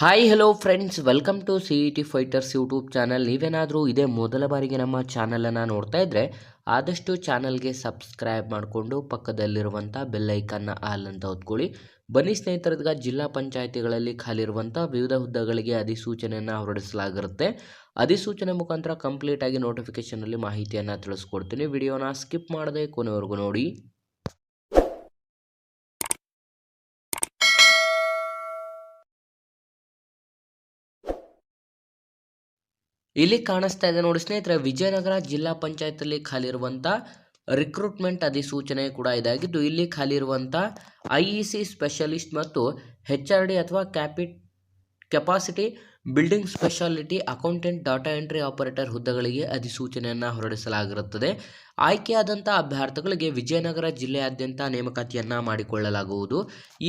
Hi hello friends, welcome to C E T fighters YouTube channel. ನೀವೇನಾದರೂ ಇದೇ ಮೊದಲ ಬಾರಿಗೆ ನಮ್ಮ ಚಾನಲನ್ನು ನೋಡ್ತಾ ಇದ್ದರೆ ಆದಷ್ಟು ಚಾನಲ್ಗೆ ಸಬ್ಸ್ಕ್ರೈಬ್ ಮಾಡಿಕೊಂಡು ಪಕ್ಕದಲ್ಲಿರುವಂಥ ಬೆಲ್ಲೈಕನ್ನ ಆಲ್ ಅಂತ ಹೊತ್ಕೊಳ್ಳಿ. ಬನ್ನಿ ಸ್ನೇಹಿತರದೀಗ ಜಿಲ್ಲಾ ಪಂಚಾಯಿತಿಗಳಲ್ಲಿ ಖಾಲಿರುವಂಥ ವಿವಿಧ ಹುದ್ದೆಗಳಿಗೆ ಅಧಿಸೂಚನೆಯನ್ನು ಹೊರಡಿಸಲಾಗಿರುತ್ತೆ. ಅಧಿಸೂಚನೆ ಮುಖಾಂತರ ಕಂಪ್ಲೀಟಾಗಿ ನೋಟಿಫಿಕೇಷನಲ್ಲಿ ಮಾಹಿತಿಯನ್ನು ತಿಳಿಸ್ಕೊಡ್ತೀನಿ. ವಿಡಿಯೋನ ಸ್ಕಿಪ್ ಮಾಡದೆ ಕೊನೆವರೆಗೂ ನೋಡಿ. ಇಲ್ಲಿ ಕಾಣಿಸ್ತಾ ಇದೆ ನೋಡಿ ಸ್ನೇಹಿತರೆ, ವಿಜಯನಗರ ಜಿಲ್ಲಾ ಪಂಚಾಯತಲ್ಲಿ ಖಾಲಿರುವಂಥ ರಿಕ್ರೂಟ್ಮೆಂಟ್ ಅಧಿಸೂಚನೆ ಕೂಡ ಇದಾಗಿದ್ದು, ಇಲ್ಲಿ ಖಾಲಿರುವಂಥ IEC ಸ್ಪೆಷಲಿಸ್ಟ್ ಮತ್ತು HRD ಅಥವಾ capacity building speciality accountant, data entry operator ಹುದ್ದೆಗಳಿಗೆ ಅಧಿಸೂಚನೆಯನ್ನು ಹೊರಡಿಸಲಾಗಿರುತ್ತದೆ. ಆಯ್ಕೆಯಾದಂಥ ಅಭ್ಯರ್ಥಿಗಳಿಗೆ ವಿಜಯನಗರ ಜಿಲ್ಲೆಯಾದ್ಯಂತ ನೇಮಕಾತಿಯನ್ನು ಮಾಡಿಕೊಳ್ಳಲಾಗುವುದು.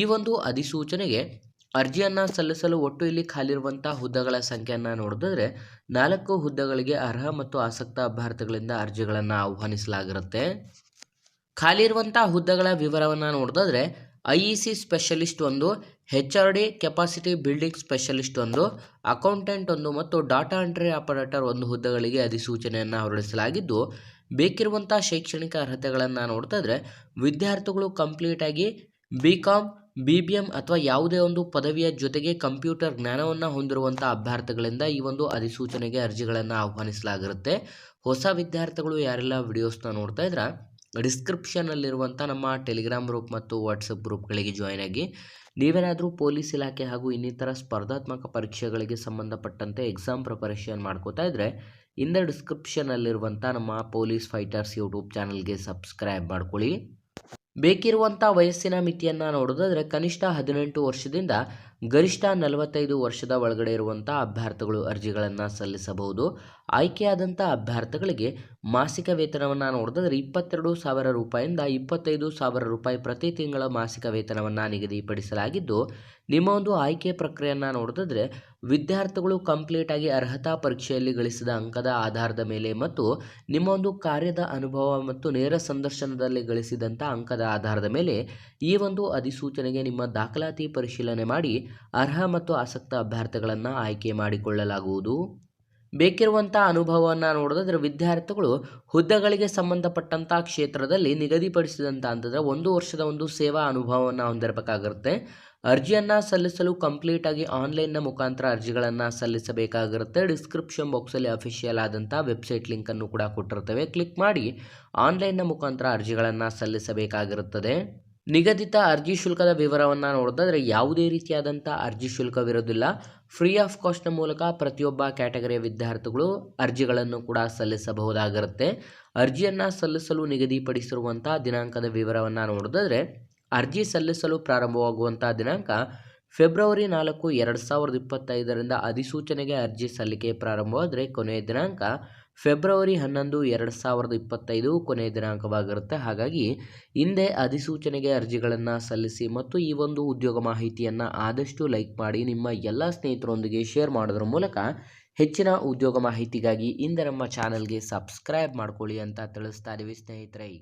ಈ ಒಂದು ಅಧಿಸೂಚನೆಗೆ ಅರ್ಜಿಯನ್ನು ಸಲ್ಲಿಸಲು ಒಟ್ಟು ಇಲ್ಲಿ ಖಾಲಿರುವಂಥ ಹುದ್ದೆಗಳ ಸಂಖ್ಯೆಯನ್ನು ನೋಡಿದ್ರೆ 4 ಹುದ್ದೆಗಳಿಗೆ ಅರ್ಹ ಮತ್ತು ಆಸಕ್ತ ಅಭ್ಯರ್ಥಿಗಳಿಂದ ಅರ್ಜಿಗಳನ್ನು ಆಹ್ವಾನಿಸಲಾಗಿರುತ್ತೆ. ಖಾಲಿ ಇರುವಂಥ ಹುದ್ದೆಗಳ ವಿವರವನ್ನು ನೋಡಿದ್ರೆ IEC specialist 1, HRD capacity building specialist 1, accountant 1 ಮತ್ತು ಡಾಟಾ ಎಂಟ್ರಿ ಆಪರೇಟರ್ 1 ಹುದ್ದೆಗಳಿಗೆ ಅಧಿಸೂಚನೆಯನ್ನು ಹೊರಡಿಸಲಾಗಿದ್ದು, ಬೇಕಿರುವಂಥ ಶೈಕ್ಷಣಿಕ ಅರ್ಹತೆಗಳನ್ನು ನೋಡ್ತಿದ್ರೆ ವಿದ್ಯಾರ್ಥಿಗಳು ಕಂಪ್ಲೀಟಾಗಿ BCom, BBM ಅಥವಾ ಯಾವುದೇ ಒಂದು ಪದವಿಯ ಜೊತೆಗೆ ಕಂಪ್ಯೂಟರ್ ಜ್ಞಾನವನ್ನು ಹೊಂದಿರುವಂಥ ಅಭ್ಯರ್ಥಿಗಳಿಂದ ಈ ಒಂದು ಅಧಿಸೂಚನೆಗೆ ಅರ್ಜಿಗಳನ್ನು ಆಹ್ವಾನಿಸಲಾಗಿರುತ್ತೆ. ಹೊಸ ವಿದ್ಯಾರ್ಥಿಗಳು ಯಾರೆಲ್ಲ ವಿಡಿಯೋಸ್ನ ನೋಡ್ತಾ ಇದ್ರೆ ಡಿಸ್ಕ್ರಿಪ್ಷನಲ್ಲಿರುವಂಥ ನಮ್ಮ ಟೆಲಿಗ್ರಾಮ್ ಗ್ರೂಪ್ ಮತ್ತು ವಾಟ್ಸಪ್ ಗ್ರೂಪ್ಗಳಿಗೆ ಜಾಯ್ನ್ ಆಗಿ. ನೀವೇನಾದರೂ ಪೊಲೀಸ್ ಇಲಾಖೆ ಹಾಗೂ ಇನ್ನಿತರ ಸ್ಪರ್ಧಾತ್ಮಕ ಪರೀಕ್ಷೆಗಳಿಗೆ ಸಂಬಂಧಪಟ್ಟಂತೆ ಎಕ್ಸಾಮ್ ಪ್ರಿಪರೇಷನ್ ಮಾಡ್ಕೋತಾ ಇದ್ದರೆ ಇಂದ ಡಿಸ್ಕ್ರಿಪ್ಷನಲ್ಲಿರುವಂಥ ನಮ್ಮ ಪೊಲೀಸ್ ಫೈಟರ್ಸ್ ಯೂಟ್ಯೂಬ್ ಚಾನಲ್ಗೆ ಸಬ್ಸ್ಕ್ರೈಬ್ ಮಾಡ್ಕೊಳ್ಳಿ. ಬೇಕಿರುವಂಥ ವಯಸ್ಸಿನ ಮಿತಿಯನ್ನು ನೋಡೋದಾದರೆ ಕನಿಷ್ಠ 18 ವರ್ಷದಿಂದ ಗರಿಷ್ಠ 45 ವರ್ಷದ ಒಳಗಡೆ ಇರುವಂಥ ಅಭ್ಯರ್ಥಿಗಳು ಅರ್ಜಿಗಳನ್ನು ಸಲ್ಲಿಸಬಹುದು. ಆಯ್ಕೆಯಾದಂಥ ಅಭ್ಯರ್ಥಿಗಳಿಗೆ ಮಾಸಿಕ ವೇತನವನ್ನು ನೋಡಿದ್ರೆ 22,000 ರೂಪಾಯಿಂದ 25,000 ರೂಪಾಯಿ ಪ್ರತಿ ತಿಂಗಳ ಮಾಸಿಕ ವೇತನವನ್ನು ನಿಗದಿಪಡಿಸಲಾಗಿದ್ದು, ನಿಮ್ಮ ಒಂದು ಆಯ್ಕೆ ಪ್ರಕ್ರಿಯೆಯನ್ನು ನೋಡಿದ್ರೆ ವಿದ್ಯಾರ್ಥಿಗಳು ಕಂಪ್ಲೀಟಾಗಿ ಅರ್ಹತಾ ಪರೀಕ್ಷೆಯಲ್ಲಿ ಗಳಿಸಿದ ಅಂಕದ ಆಧಾರದ ಮೇಲೆ ಮತ್ತು ನಿಮ್ಮ ಒಂದು ಕಾರ್ಯದ ಅನುಭವ ಮತ್ತು ನೇರ ಸಂದರ್ಶನದಲ್ಲಿ ಗಳಿಸಿದಂಥ ಅಂಕದ ಆಧಾರದ ಮೇಲೆ ಈ ಒಂದು ಅಧಿಸೂಚನೆಗೆ ನಿಮ್ಮ ದಾಖಲಾತಿ ಪರಿಶೀಲನೆ ಮಾಡಿ ಅರ್ಹ ಮತ್ತು ಆಸಕ್ತ ಅಭ್ಯರ್ಥಿಗಳನ್ನು ಆಯ್ಕೆ ಮಾಡಿಕೊಳ್ಳಲಾಗುವುದು. ಬೇಕಿರುವಂಥ ಅನುಭವವನ್ನು ನೋಡಿದ್ರೆ ವಿದ್ಯಾರ್ಥಿಗಳು ಹುದ್ದೆಗಳಿಗೆ ಸಂಬಂಧಪಟ್ಟಂಥ ಕ್ಷೇತ್ರದಲ್ಲಿ ನಿಗದಿಪಡಿಸಿದಂಥ ಅಂತಂದರೆ 1 ವರ್ಷದ ಒಂದು ಸೇವಾ ಅನುಭವವನ್ನು ಹೊಂದಿರಬೇಕಾಗಿರುತ್ತೆ. ಅರ್ಜಿಯನ್ನು ಸಲ್ಲಿಸಲು ಕಂಪ್ಲೀಟಾಗಿ ಆನ್ಲೈನ್ನ ಮುಖಾಂತರ ಅರ್ಜಿಗಳನ್ನು ಸಲ್ಲಿಸಬೇಕಾಗಿರುತ್ತೆ. ಡಿಸ್ಕ್ರಿಪ್ಷನ್ ಬಾಕ್ಸಲ್ಲಿ ಅಫಿಷಿಯಲ್ ಆದಂಥ ವೆಬ್ಸೈಟ್ ಲಿಂಕನ್ನು ಕೂಡ ಕೊಟ್ಟಿರ್ತೇವೆ. ಕ್ಲಿಕ್ ಮಾಡಿ ಆನ್ಲೈನ್ನ ಮುಖಾಂತರ ಅರ್ಜಿಗಳನ್ನು ಸಲ್ಲಿಸಬೇಕಾಗಿರುತ್ತದೆ. ನಿಗದಿತ ಅರ್ಜಿ ಶುಲ್ಕದ ವಿವರವನ್ನು ನೋಡಿದ್ರೆ ಯಾವುದೇ ರೀತಿಯಾದಂಥ ಅರ್ಜಿ ಶುಲ್ಕವಿರೋದಿಲ್ಲ. ಫ್ರೀ ಆಫ್ ಕಾಸ್ಟ್ನ ಮೂಲಕ ಪ್ರತಿಯೊಬ್ಬ ಕ್ಯಾಟಗರಿಯ ವಿದ್ಯಾರ್ಥಿಗಳು ಅರ್ಜಿಗಳನ್ನು ಕೂಡ ಸಲ್ಲಿಸಬಹುದಾಗಿರುತ್ತೆ. ಅರ್ಜಿಯನ್ನು ಸಲ್ಲಿಸಲು ನಿಗದಿಪಡಿಸಿರುವಂಥ ದಿನಾಂಕದ ವಿವರವನ್ನು ನೋಡಿದ್ರೆ ಅರ್ಜಿ ಸಲ್ಲಿಸಲು ಪ್ರಾರಂಭವಾಗುವಂಥ ದಿನಾಂಕ ಫೆಬ್ರವರಿ 4, 2025ರಿಂದ ಅಧಿಸೂಚನೆಗೆ ಅರ್ಜಿ ಸಲ್ಲಿಕೆ ಪ್ರಾರಂಭವಾದರೆ ಕೊನೆಯ ದಿನಾಂಕ ಫೆಬ್ರವರಿ 11, 2025 ಕೊನೆಯ ದಿನಾಂಕವಾಗಿರುತ್ತೆ. ಹಾಗಾಗಿ ಹಿಂದೆ ಅಧಿಸೂಚನೆಗೆ ಅರ್ಜಿಗಳನ್ನು ಸಲ್ಲಿಸಿ ಮತ್ತು ಈ ಒಂದು ಉದ್ಯೋಗ ಮಾಹಿತಿಯನ್ನು ಆದಷ್ಟು ಲೈಕ್ ಮಾಡಿ ನಿಮ್ಮ ಎಲ್ಲ ಸ್ನೇಹಿತರೊಂದಿಗೆ ಶೇರ್ ಮಾಡೋದ್ರ ಮೂಲಕ ಹೆಚ್ಚಿನ ಉದ್ಯೋಗ ಮಾಹಿತಿಗಾಗಿ ಹಿಂದೆ ನಮ್ಮ ಚಾನಲ್ಗೆ ಸಬ್ಸ್ಕ್ರೈಬ್ ಮಾಡ್ಕೊಳ್ಳಿ ಅಂತ ತಿಳಿಸ್ತಾ ಇದ್ದೀವಿ ಸ್ನೇಹಿತರೆ.